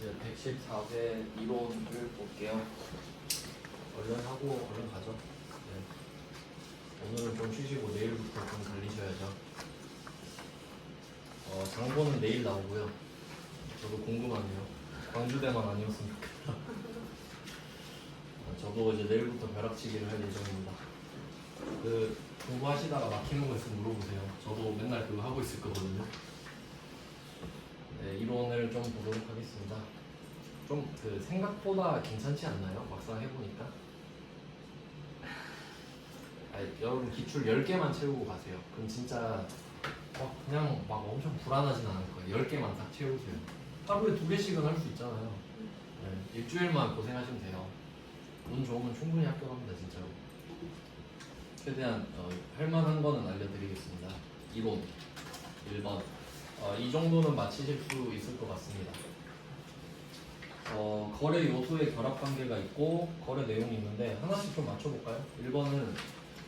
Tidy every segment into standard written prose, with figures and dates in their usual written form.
이제 114회 이론을 볼게요. 얼른 하고 얼른 가죠. 네. 오늘은 좀 쉬시고 내일부터 좀 달리셔야죠. 장보는 내일 나오고요. 저도 궁금하네요. 광주대만 아니었으면 좋겠다. 저도 이제 내일부터 벼락치기를 할 예정입니다. 공부하시다가 막히는 거 있으면 물어보세요. 저도 맨날 그거 하고 있을 거거든요. 네, 이론을 좀 보도록 하겠습니다. 좀 생각보다 괜찮지 않나요? 막상 해보니까. 여러분 기출 10개만 채우고 가세요. 그럼 진짜 그냥 막 엄청 불안하진 않을 거예요. 10개만 딱 채우세요. 하루에 2개씩은 할 수 있잖아요. 네, 일주일만 고생하시면 돼요. 운 좋으면 충분히 합격합니다, 진짜로. 최대한 할만한 거는 알려드리겠습니다. 이론 1번. 이 정도는 맞히실 수 있을 것 같습니다. 거래 요소의 결합 관계가 있고 거래 내용이 있는데 하나씩 좀 맞춰볼까요? 1번은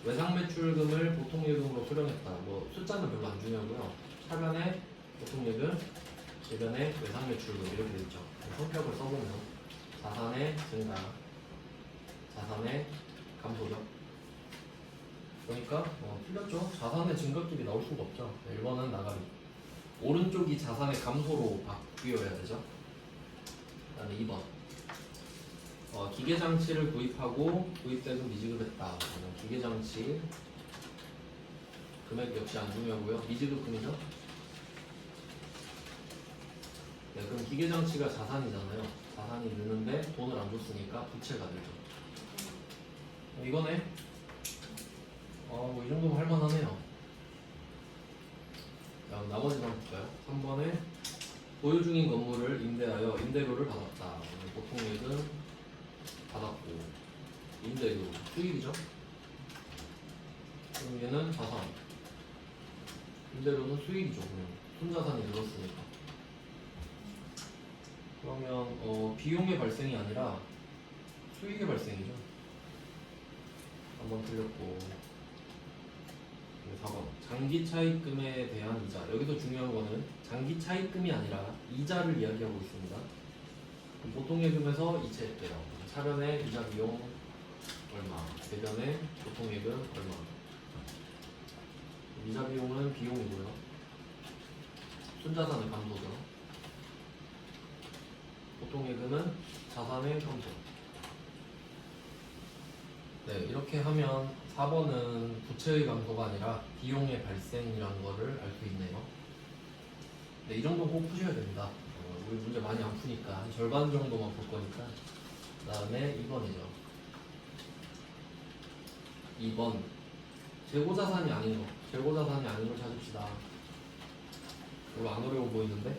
외상 매출금을 보통 예금으로 수령했다. 뭐 숫자는 별로 안 중요하고요. 차변에 보통 예금, 재변에 외상 매출금 이렇게 되어 있죠. 성격을 써보면 자산의 증가, 자산의 감소죠. 그러니까 틀렸죠. 자산의 증가끼리 나올 수가 없죠. 1번은 나가리. 오른쪽이 자산의 감소로 바뀌어야 되죠. 그 다음에 2번 기계장치를 구입하고 구입대금 미지급했다. 기계장치 금액 역시 안 중요하고요. 미지급금이죠. 네, 그럼 기계장치가 자산이잖아요. 자산이 느는데 돈을 안 줬으니까 부채가 되죠. 이거네. 이 정도면 할만하네요. 자, 나머지만 볼까요? 3번에 보유 중인 건물을 임대하여 임대료를 받았다. 보통 예금 받았고 임대료 수익이죠. 그럼 얘는 자산, 임대료는 수익이죠. 그냥 순자산이 늘었으니까. 그러면 비용의 발생이 아니라 수익의 발생이죠. 한번 틀렸고. 4번 장기 차입금에 대한 이자. 여기서 중요한 거는 장기 차입금이 아니라 이자를 이야기하고 있습니다. 보통 예금에서 이체했대요. 차변에 이자 비용 얼마, 대변에 보통 예금 얼마. 이자 비용은 비용이고요. 순자산의 감소죠. 보통 예금은 자산의 감소. 네, 이렇게 하면 4번은 부채의 감소가 아니라 비용의 발생이라는 거를 알 수 있네요. 네, 이 정도 꼭 푸셔야 됩니다. 우리 문제 많이 안 푸니까 한 절반 정도만 볼 거니까. 그 다음에 2번이죠. 2번 재고자산이 아닌 거. 재고자산이 아닌 걸 찾읍시다. 별로 안 어려워 보이는데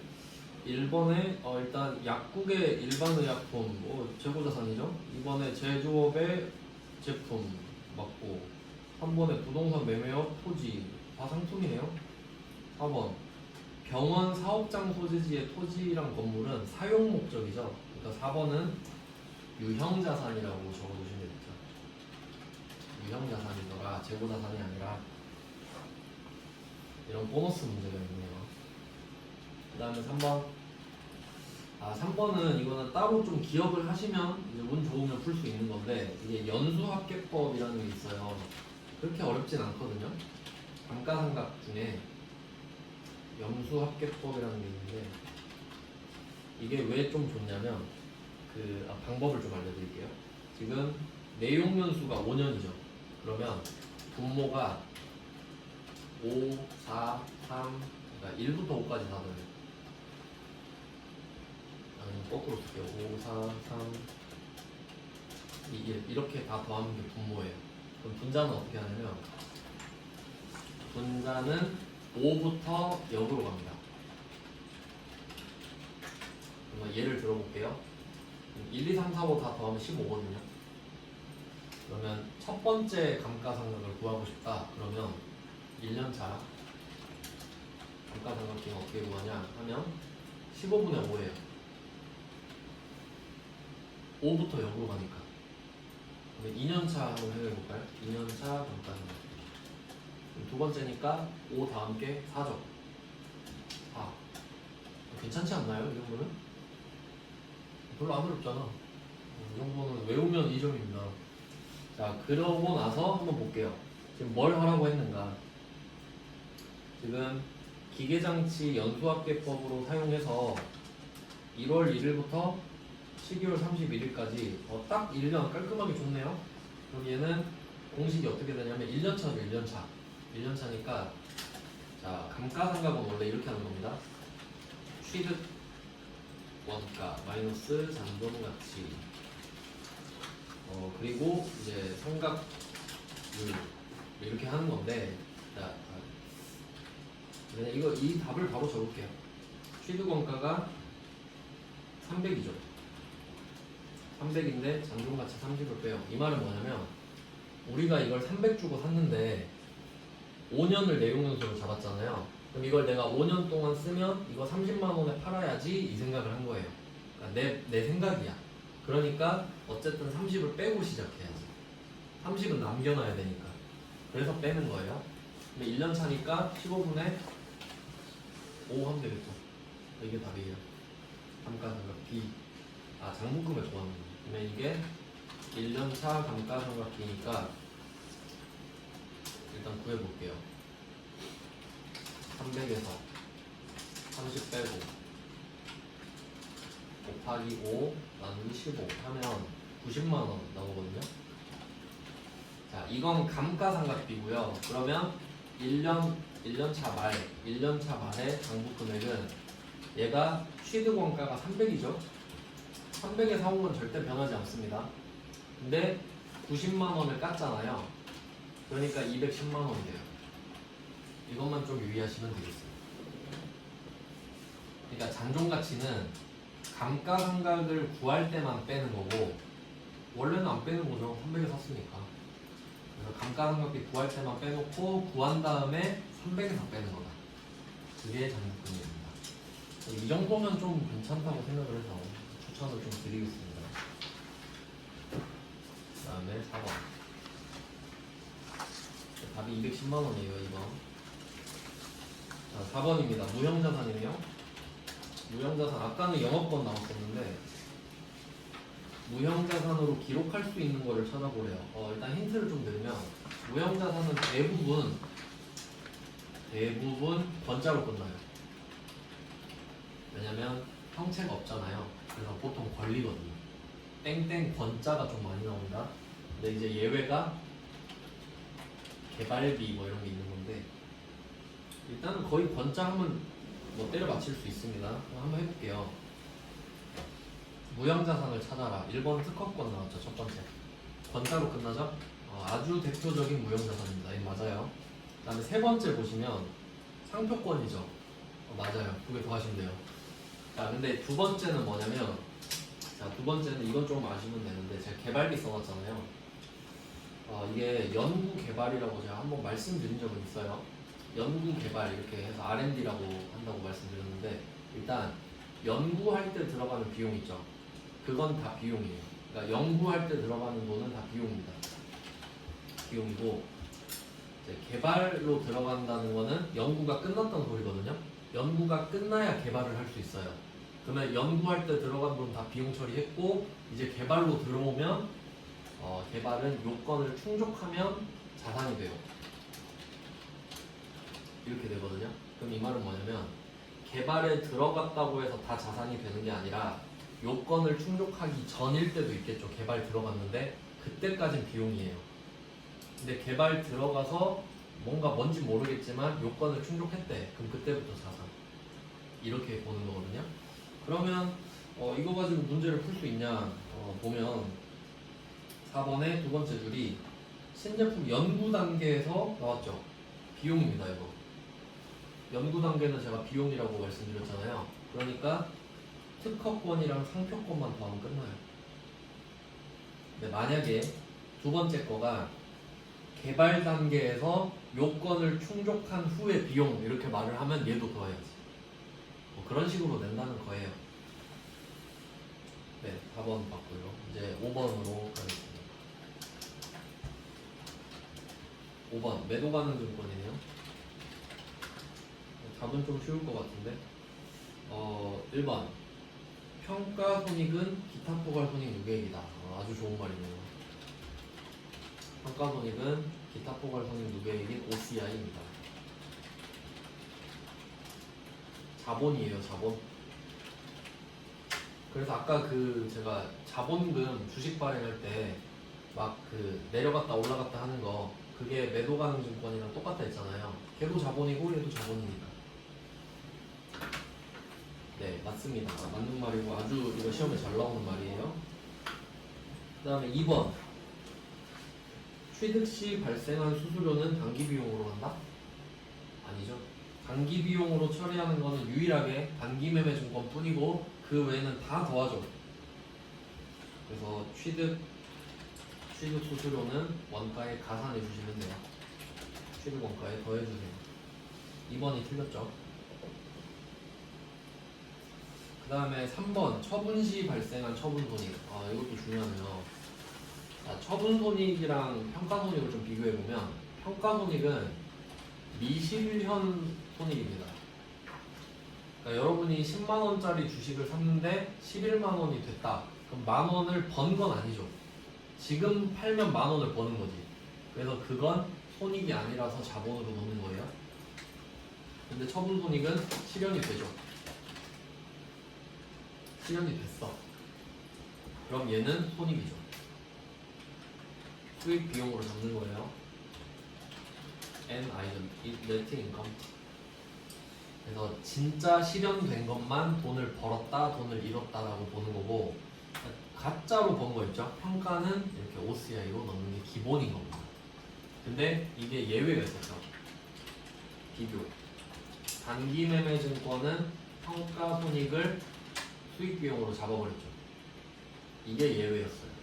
1번에 일단 약국의 일반의약품 재고자산이죠. 2번에 제조업의 제품 맞고 3번에 부동산 매매업 토지 다 상품이네요. 4번 병원 사업장 소재지의 토지랑 건물은 사용 목적이죠. 그러니까 4번은 유형자산이라고 적어두시면 되겠죠. 유형자산이더라 재고자산이 아니라. 이런 보너스 문제가 있네요. 그 다음에 3번 3번은 이거는 따로 좀 기억을 하시면 이제 운 좋으면 풀 수 있는 건데 이게 연수합계법이라는 게 있어요. 그렇게 어렵진 않거든요. 감가상각 중에 연수합계법이라는 게 있는데 이게 왜 좀 좋냐면 방법을 좀 알려드릴게요. 지금 내용연수가 5년이죠. 그러면 분모가 5, 4, 3, 그러니까 1부터 5까지 다 넣어요. 거꾸로 쓸게요. 5, 4, 3, 2, 1 이렇게 다 더하면 게 분모예요. 그럼 분자는 어떻게 하냐면 분자는 5부터 역으로 갑니다. 그러면 예를 들어볼게요. 1, 2, 3, 4, 5 다 더하면 15거든요. 그러면 첫 번째 감가상각을 구하고 싶다. 그러면 1년차 감가상각비는 어떻게 구하냐 하면 15분의 5예요. 5부터 0으로 가니까. 그러면 2년차 한번 해볼까요? 2년차 감가상각. 두 번째니까 5 다음 게 4죠. 4. 괜찮지 않나요? 이 정도는? 별로 안 어렵잖아. 이 정도는 외우면 2점입니다. 자, 그러고 나서 한번 볼게요. 지금 뭘 하라고 했는가? 지금 기계장치 연수합계법으로 사용해서 1월 1일부터 12월 31일까지 딱 1년 깔끔하게 줬네요. 그럼 얘는 공식이 어떻게 되냐면 1년차죠, 1년차. 1년차니까 자, 감가상각은 원래 이렇게 하는 겁니다. 취득 원가 마이너스 잔존가치 그리고 이제 상각률 이렇게 하는 건데 자, 이거 이 답을 바로 적을게요. 취득 원가가 300이죠. 300인데 잔존가치 30을 빼요. 이 말은 뭐냐면 우리가 이걸 300 주고 샀는데 5년을 내용연수로 잡았잖아요. 그럼 이걸 내가 5년 동안 쓰면 이거 30만 원에 팔아야지 이 생각을 한 거예요. 그러니까 내 생각이야. 그러니까 어쨌든 30을 빼고 시작해야지. 30은 남겨놔야 되니까. 그래서 빼는 거예요. 근데 1년 차니까 15분에 5 하면 되겠죠. 이게 답이에요. 감가상각 B. 장부금을 구하는 거예요. 그러면 이게 1년차 감가상각비니까 일단 구해볼게요. 300에서 30 빼고 곱하기 5 나누기 15 하면 90만원 나오거든요. 자, 이건 감가상각비고요. 그러면 1년차 말에 장부금액은 얘가 취득원가가 300이죠. 300에 사온 건 절대 변하지 않습니다. 근데 90만원을 깠잖아요. 그러니까 210만원 돼요. 이것만 좀 유의하시면 되겠어요. 그러니까 잔존가치는 감가상각을 구할 때만 빼는 거고 원래는 안 빼는 거죠. 300에 샀으니까. 그래서 감가상각비 구할 때만 빼놓고 구한 다음에 300에서 빼는 거다. 그게 장부금입니다. 이 정도면 좀 괜찮다고 생각을 해서 추천을 좀 드리겠습니다. 그 다음에 4번. 답이 210만원이에요, 이번. 자, 4번입니다. 무형자산이네요. 무형자산, 아까는 영업권 나왔었는데, 무형자산으로 기록할 수 있는 거를 찾아보래요. 일단 힌트를 좀 드리면, 무형자산은 대부분 번자로 끝나요. 왜냐면 형체가 없잖아요. 그래서 보통 걸리거든요. 땡땡 번자가 좀 많이 나온다. 근데 이제 예외가 개발비 뭐 이런 게 있는 건데 일단은 거의 번자 하면 뭐 때려 맞힐 수 있습니다. 한번 해볼게요. 무형자산을 찾아라. 1번 특허권 나왔죠. 첫 번째. 번자로 끝나죠? 아주 대표적인 무형자산입니다. 이 맞아요. 그 다음에 세 번째 보시면 상표권이죠. 맞아요. 두 개 더 하시면 돼요. 자, 근데 두 번째는 뭐냐면 두 번째는 이건 좀 아시면 되는데 제가 개발비 써놨잖아요. 이게 연구개발이라고 제가 한번 말씀드린 적은 있어요. 연구개발 이렇게 해서 R&D라고 한다고 말씀드렸는데 일단 연구할 때 들어가는 비용 있죠. 그건 다 비용이에요. 그러니까 연구할 때 들어가는 돈은 다 비용입니다. 비용이고 이제 개발로 들어간다는 거는 연구가 끝났다는 소리거든요. 연구가 끝나야 개발을 할 수 있어요. 그러면 연구할 때 들어간 돈 다 비용 처리했고 이제 개발로 들어오면 개발은 요건을 충족하면 자산이 돼요. 이렇게 되거든요. 그럼 이 말은 뭐냐면 개발에 들어갔다고 해서 다 자산이 되는 게 아니라 요건을 충족하기 전일 때도 있겠죠. 개발 들어갔는데 그때까진 비용이에요. 근데 개발 들어가서 뭔지 모르겠지만 요건을 충족했대. 그럼 그때부터 자산. 이렇게 보는 거거든요. 그러면 이거 가지고 문제를 풀 수 있냐 보면 4번의 두 번째 줄이 신제품 연구 단계에서 나왔죠. 비용입니다. 이거 연구 단계는 제가 비용이라고 말씀드렸잖아요. 그러니까 특허권이랑 상표권만 더하면 끝나요. 근데 만약에 두 번째 거가 개발 단계에서 요건을 충족한 후에 비용 이렇게 말을 하면 얘도 더해야지. 그런 식으로 낸다는 거예요. 네, 4번 봤고요. 이제 5번으로 가겠습니다. 5번 매도 가능 증권이네요. 답은 좀 쉬울 것 같은데 1번 평가 손익은 기타 포괄 손익 누계액이다. 아주 좋은 말이네요. 평가 손익은 기타 포괄 손익 누계액인 OCI입니다. 자본이에요, 자본. 그래서 아까 그 제가 자본금 주식 발행할 때 막 그 내려갔다 올라갔다 하는 거 그게 매도 가능 증권이랑 똑같다 했잖아요. 걔도 자본이고 얘도 자본이니까. 네, 맞습니다. 맞는 말이고 아주 이거 시험에 잘 나오는 말이에요. 그 다음에 2번. 취득 시 발생한 수수료는 단기 비용으로 한다? 아니죠. 단기 비용으로 처리하는 거는 유일하게 단기 매매 증권 뿐이고 그 외에는 다 더하죠. 그래서 취득 수수료는 원가에 가산해 주시면 돼요. 취득 원가에 더해 주세요. 2번이 틀렸죠. 그 다음에 3번 처분 시 발생한 처분 손익. 이것도 중요하네요. 처분 손익이랑 평가 손익을 좀 비교해 보면 평가 손익은 미실현 손익입니다. 그러니까 여러분이 10만 원짜리 주식을 샀는데 11만 원이 됐다. 그럼 만 원을 번 건 아니죠. 지금 팔면 만 원을 버는 거지. 그래서 그건 손익이 아니라서 자본으로 넣는 거예요. 근데 처분 손익은 실현이 되죠. 실현이 됐어. 그럼 얘는 손익이죠. 수익 비용으로 잡는 거예요. N 아이tem, net income. 그래서 진짜 실현된 것만 돈을 벌었다, 돈을 잃었다라고 보는 거고 가짜로 번 거 있죠? 평가는 이렇게 OCI로 넣는 게 기본인 겁니다. 근데 이게 예외가 있었죠. 비교. 단기 매매 증권은 평가 손익을 수익 비용으로 잡아버렸죠. 이게 예외였어요.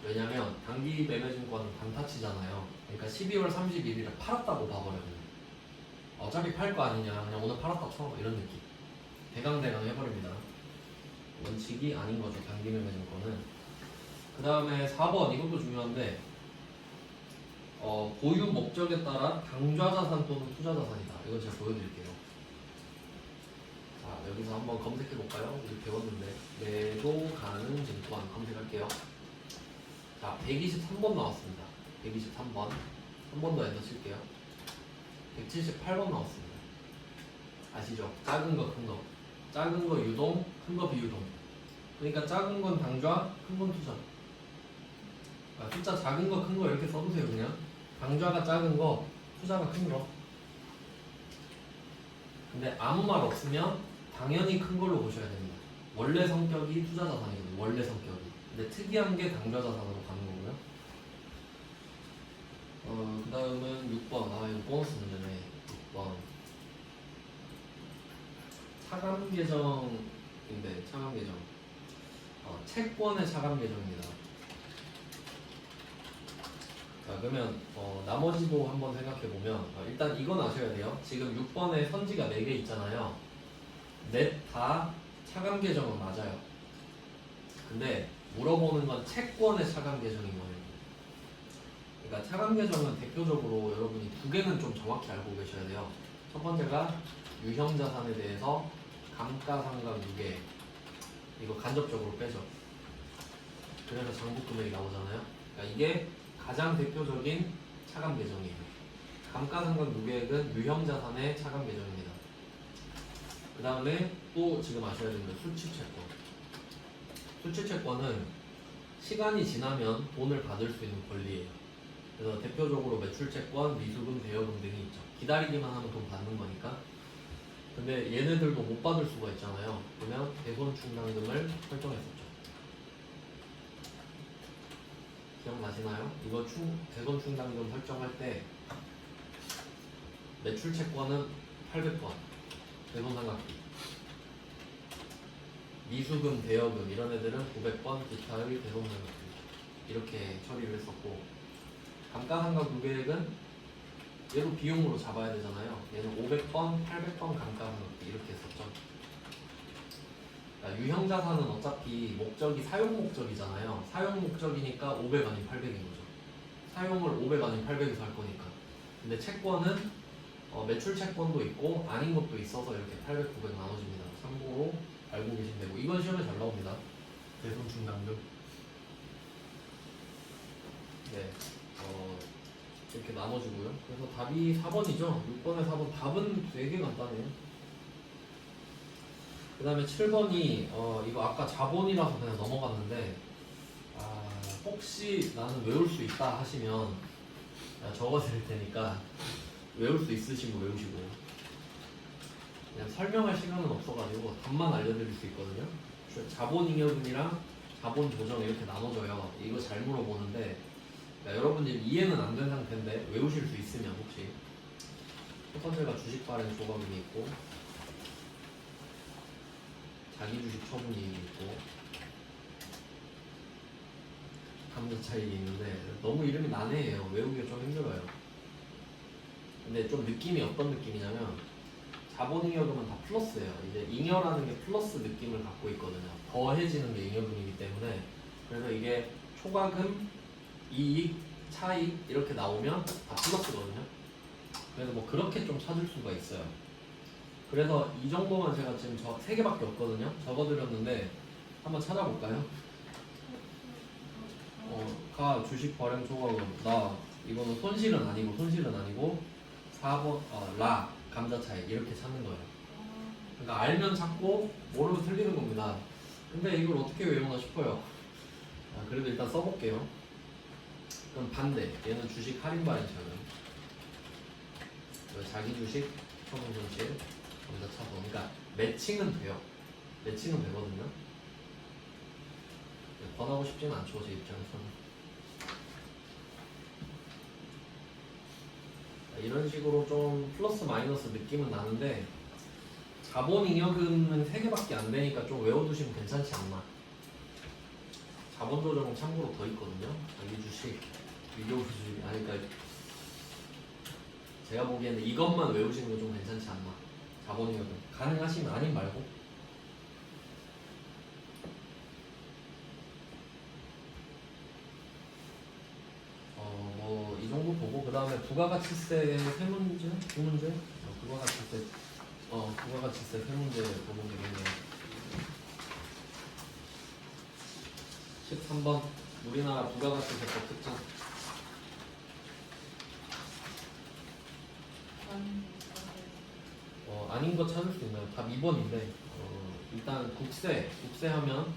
왜냐면 단기 매매 증권은 단타치잖아요. 그러니까 12월 31일에 팔았다고 봐버려요. 어차피 팔 거 아니냐, 그냥 오늘 팔았다 쳐, 이런 느낌. 대강대강 해버립니다. 원칙이 아닌 거죠, 단기 매매 증권은. 그 다음에 4번, 이것도 중요한데 보유 목적에 따라 당좌자산 또는 투자자산이다. 이건 제가 보여드릴게요. 자, 여기서 한번 검색해볼까요? 우리 배웠는데 매도 가능 증권 검색할게요. 자, 123번 나왔습니다. 123번. 한 번 더 엔터 칠게요. 178번 나왔습니다. 아시죠? 작은 거, 큰 거. 작은 거 유동, 큰 거 비유동. 그러니까 작은 건 당좌, 큰 건 투자. 숫자 작은 거, 큰 거 이렇게 써보세요, 그냥. 당좌가 작은 거, 투자가 큰 거. 근데 아무 말 없으면 당연히 큰 걸로 보셔야 됩니다. 원래 성격이 투자 자산이거든요, 원래 성격이. 근데 특이한 게 당좌 자산으로 가는 거고요. 그 다음은 6번. 이거 보너스 문제네. 6번. 차감 계정인데, 차감 계정. 채권의 차감 계정입니다. 자, 그러면 나머지도 한번 생각해 보면 일단 이건 아셔야 돼요. 지금 6번에 선지가 4개 있잖아요. 넷 다 차감 계정은 맞아요. 근데 물어보는 건 채권의 차감 계정인 거예요. 그러니까 차감 계정은 대표적으로 여러분이 2개는 좀 정확히 알고 계셔야 돼요. 첫 번째가 유형 자산에 대해서 감가상각 유계, 이거 간접적으로 빼죠. 그래서 장부 금액이 나오잖아요. 그러니까 이게 가장 대표적인 차감 계정이에요. 감가상각 유계액은 유형 자산의 차감 계정입니다. 그 다음에 또 지금 아셔야 되는 건 수취채권. 수취채권은 시간이 지나면 돈을 받을 수 있는 권리예요. 그래서 대표적으로 매출채권, 미수금, 대여금 등이 있죠. 기다리기만 하면 돈 받는 거니까. 근데 얘네들도 못 받을 수가 있잖아요. 그러면 대손충당금을 설정했었죠. 기억나시나요? 이거 대손충당금 설정할 때 매출채권은 800번, 대손상각비, 미수금, 대여금 이런 애들은 900번, 기타의 대손상각비 이렇게 처리를 했었고, 감가상각 유계액은 얘도 비용으로 잡아야 되잖아요. 얘는 500번, 800번 감가상각비 이렇게 했었죠. 그러니까 유형자산은 어차피 목적이 사용 목적이잖아요. 사용 목적이니까 500 아닌 800인 거죠. 사용을 500 아닌 800에서 할 거니까. 근데 채권은 매출 채권도 있고 아닌 것도 있어서 이렇게 800, 900 나눠집니다. 참고로 알고 계시면 되고 이건 시험에 잘 나옵니다. 대손 충당금. 네, 이렇게 나눠지고요. 그래서 답이 4번이죠. 6번에 4번 답은 되게 간단해요. 그 다음에 7번이 이거 아까 자본이라서 그냥 넘어갔는데 혹시 나는 외울 수 있다 하시면 적어드릴 테니까 외울 수 있으시면 외우시고 그냥 설명할 시간은 없어가지고 답만 알려드릴 수 있거든요. 자본잉여금이랑 자본조정 이렇게 나눠져요. 이거 잘 물어보는데 여러분들 이해는 안 된 상태인데 외우실 수 있으면 혹시 첫 번째가 주식 발행 조각이 있고 자기 주식 처분이 있고 감자 차익이 있는데 너무 이름이 난해해요. 외우기가 좀 힘들어요. 근데 좀 느낌이 어떤 느낌이냐면 자본잉여금은 다 플러스예요. 이제 잉여라는 게 플러스 느낌을 갖고 있거든요. 더해지는 게 잉여금이기 때문에 그래서 이게 초과금, 이익, 차익 이렇게 나오면 다 플러스거든요. 그래서 뭐 그렇게 좀 찾을 수가 있어요. 그래서 이 정도만 제가 지금 저 3개밖에 없거든요. 적어드렸는데 한번 찾아볼까요? 가 주식 발행 초과금 나 이거는 손실은 아니고 4번 라 감자 차익 이렇게 찾는 거예요. 그러니까 알면 찾고 모르면 틀리는 겁니다. 근데 이걸 어떻게 외우나 싶어요. 그래도 일단 써볼게요. 그럼 반대 얘는 주식 할인 발행 차익 자기 주식 처분 손실 감자 차손 그러니까 매칭은 돼요. 매칭은 되거든요. 번하고 싶지는 않죠 제 입장에서는. 이런 식으로 좀 플러스 마이너스 느낌은 나는데 자본잉여금은 3개밖에 안 되니까 좀 외워두시면 괜찮지 않나. 자본조정은 참고로 더 있거든요. 자기 주식, 유료 주식 그러니까 제가 보기에는 이것만 외우시는 건 좀 괜찮지 않나. 자본잉여금 가능하시면 아님 말고. 이 정도 보고 그 다음에 부가가치세 3문제? 2문제? 부가가치세 3문제 보면 되겠네요. 13번 우리나라 부가가치세법 특징. 아닌 거 찾을 수 있나요? 답 2번인데 일단 국세하면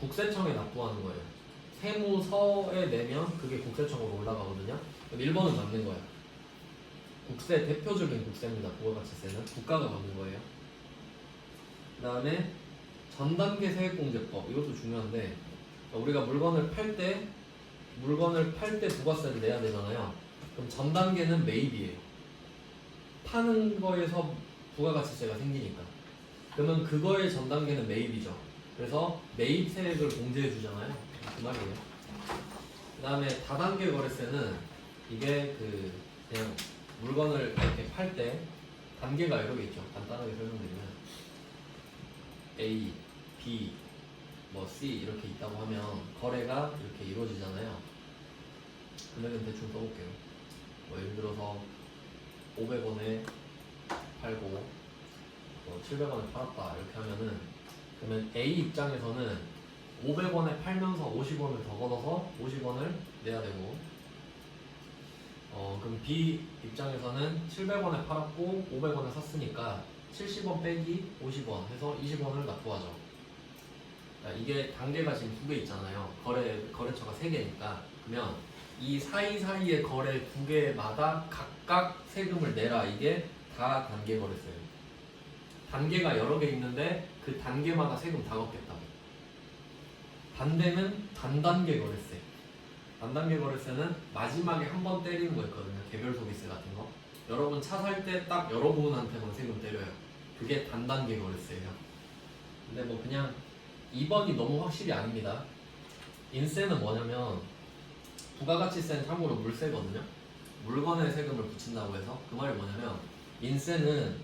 국세청에 납부하는 거예요. 세무서에 내면 그게 국세청으로 올라가거든요. 그럼 1번은 맞는 거예요. 국세 대표적인 국세입니다. 부가가치세는 국가가 받는 거예요. 그 다음에 전단계 세액공제법 이것도 중요한데 우리가 물건을 팔 때 부가세를 내야 되잖아요. 그럼 전 단계는 매입이에요. 파는 거에서 부가가치세가 생기니까. 그러면 그거의 전 단계는 매입이죠. 그래서 매입 세액을 공제해 주잖아요. 그 말이에요. 그 다음에 다단계 거래세는 이게 그냥 물건을 이렇게 팔 때 단계가 여러 개 있죠. 간단하게 설명드리면 A, B, 뭐 C 이렇게 있다고 하면 거래가 이렇게 이루어지잖아요. 금액은 대충 써볼게요. 뭐 예를 들어서 500원에 팔고 700원에 팔았다 이렇게 하면은 그러면 A 입장에서는 500원에 팔면서 50원을 더 걷어서 50원을 내야 되고 그럼 B 입장에서는 700원에 팔았고 500원에 샀으니까 70원 빼기 50원 해서 20원을 납부하죠. 그러니까 이게 단계가 지금 2개 있잖아요. 거래처가 3개니까 그러면 이 사이사이의 거래 2개마다 각각 세금을 내라. 이게 다 단계 거래세예요. 단계가 여러 개 있는데 그 단계마다 세금 다 걷겠다고. 반대는 단단계 거래세. 단단계 거래세는 마지막에 한 번 때리는 거 있거든요. 개별 소비세 같은 거. 여러분 차 살 때 딱 여러분한테만 세금 때려요. 그게 단단계 거래세예요. 근데 뭐 그냥 2번이 너무 확실히 아닙니다. 인세는 뭐냐면 부가가치세는 참고로 물세거든요. 물건에 세금을 붙인다고 해서 그 말이 뭐냐면 인세는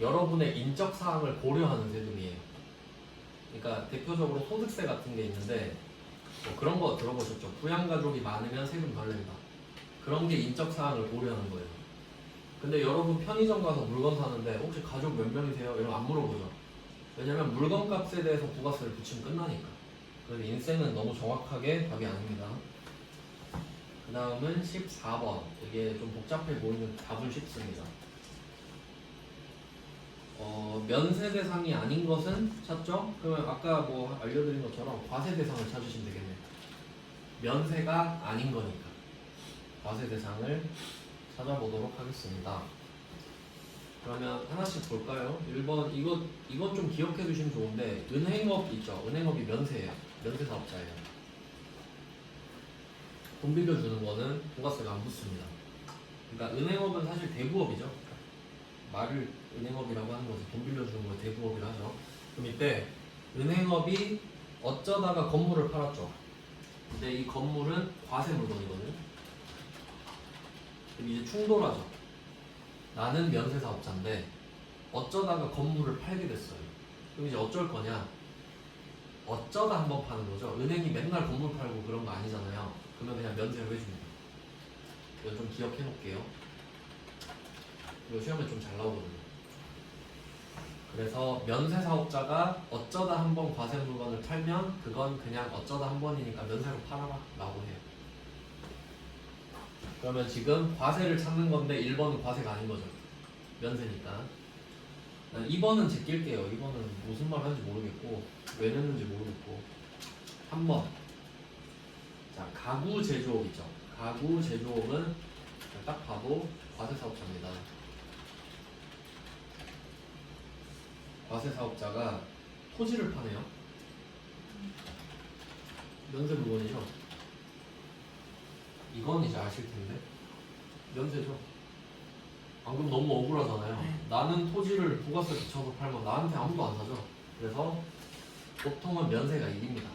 여러분의 인적 사항을 고려하는 세금이에요. 그러니까 대표적으로 소득세 같은 게 있는데 뭐 그런 거 들어보셨죠? 부양가족이 많으면 세금 덜 낸다. 그런 게 인적 사항을 고려하는 거예요. 근데 여러분 편의점 가서 물건 사는데 혹시 가족 몇 명이세요? 이런 거 안 물어보죠. 왜냐면 물건 값에 대해서 부가세를 붙이면 끝나니까. 그래서 인생은 너무 정확하게 답이 아닙니다. 그 다음은 14번. 이게 좀 복잡해 보이는 답은 쉽습니다. 면세 대상이 아닌 것은 찾죠? 그러면 아까 뭐 알려드린 것처럼 과세 대상을 찾으시면 되겠네요. 면세가 아닌 거니까 과세 대상을 찾아보도록 하겠습니다. 그러면 하나씩 볼까요? 1번 이건 좀 기억해 두시면 좋은데 은행업 있죠? 은행업이 면세예요. 면세 사업자예요. 돈 빌려주는 거는 부가세가 안 붙습니다. 그러니까 은행업은 사실 대부업이죠. 말을 은행업이라고 하는 것은 돈 빌려주는 걸 대부업이라 하죠. 그럼 이때 은행업이 어쩌다가 건물을 팔았죠. 근데 이 건물은 과세 물건이거든요. 그럼 이제 충돌하죠. 나는 면세 사업자인데 어쩌다가 건물을 팔게 됐어요. 그럼 이제 어쩔 거냐? 어쩌다 한번 파는 거죠. 은행이 맨날 건물 팔고 그런 거 아니잖아요. 그러면 그냥 면세를 해줍니다. 이건 좀 기억해 놓을게요. 이거 시험에 좀 잘 나오거든요. 그래서 면세 사업자가 어쩌다 한번 과세 물건을 팔면 그건 그냥 어쩌다 한 번이니까 면세로 팔아라 라고 해요. 그러면 지금 과세를 찾는 건데 1번은 과세가 아닌 거죠. 면세니까. 2번은 제낄게요. 2번은 무슨 말 하는지 모르겠고 왜 냈는지 모르겠고. 3번. 자, 가구 제조업 있죠. 가구 제조업은 딱 봐도 과세 사업자입니다. 과세 사업자가 토지를 파네요. 면세 물건이죠. 이건 이제 아실 텐데 면세죠. 방금 너무 억울하잖아요. 나는 토지를 부가세 붙여서 팔면 나한테 아무도 안 사죠. 그래서 보통은 면세가 1입니다.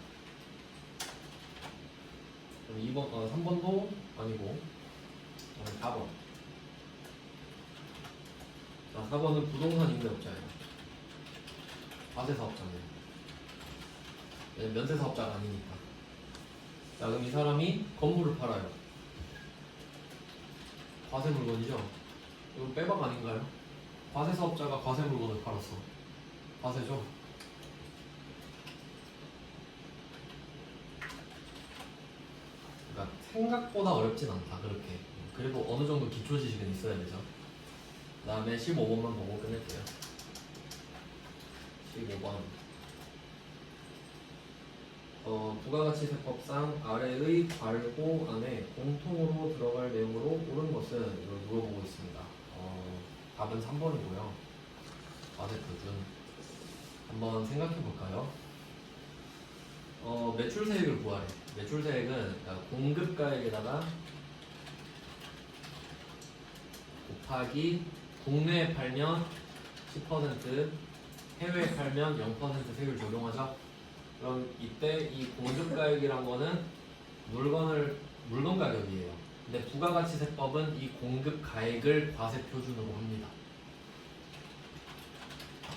그럼 2번, 3번도 아니고 4번. 자, 4번은 부동산 임대업자예요. 과세 사업자입니다. 면세 사업자가 아니니까. 자, 그럼 이 사람이 건물을 팔아요. 과세 물건이죠. 이건 빼박 아닌가요? 과세 사업자가 과세 물건을 팔았어. 과세죠. 그러니까 생각보다 어렵진 않다. 그렇게. 그래도 어느 정도 기초 지식은 있어야 되죠. 그 다음에 15번만 보고 끝낼게요. 15번. 부가가치세법상 아래의 괄호 안에 공통으로 들어갈 내용으로 옳은 것은 이걸 물어보고 있습니다. 답은 3번이고요. 과세 표준. 한번 생각해 볼까요? 매출세액을 구하래. 매출세액은 공급가액에다가 곱하기 국내에 팔면 10%, 해외에 팔면 0% 세율 적용하죠. 그럼 이때 이 공급가액이란 거는 물건 가격이에요. 근데 부가가치세법은 이 공급가액을 과세 표준으로 합니다.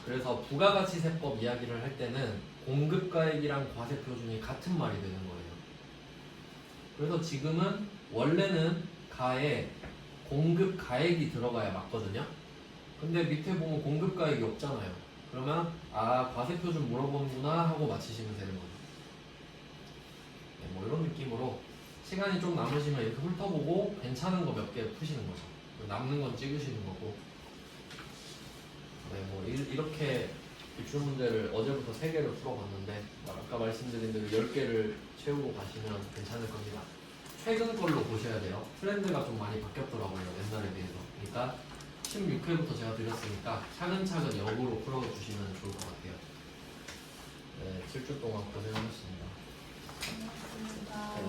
그래서 부가가치세법 이야기를 할 때는 공급가액이랑 과세 표준이 같은 말이 되는 거예요. 그래서 지금은 원래는 가에 공급가액이 들어가야 맞거든요. 근데 밑에 보면 공급가액이 없잖아요. 그러면 과세 표준 물어보는구나 하고 맞히시면 되는 거죠. 네, 뭐 이런 느낌으로 시간이 좀 남으시면 이렇게 훑어보고 괜찮은 거 몇 개 푸시는 거죠. 남는 건 찍으시는 거고. 네, 뭐 이렇게 기출 문제를 어제부터 3개를 풀어봤는데 아까 말씀드린 대로 10개를 채우고 가시면 괜찮을 겁니다. 최근 걸로 보셔야 돼요. 트렌드가 좀 많이 바뀌었더라고요. 옛날에 비해서. 그러니까 16회부터 제가 드렸으니까 차근차근 역으로 풀어주시면 좋을 것 같아요. 네, 7주 동안 고생하셨습니다. 고맙습니다. 네.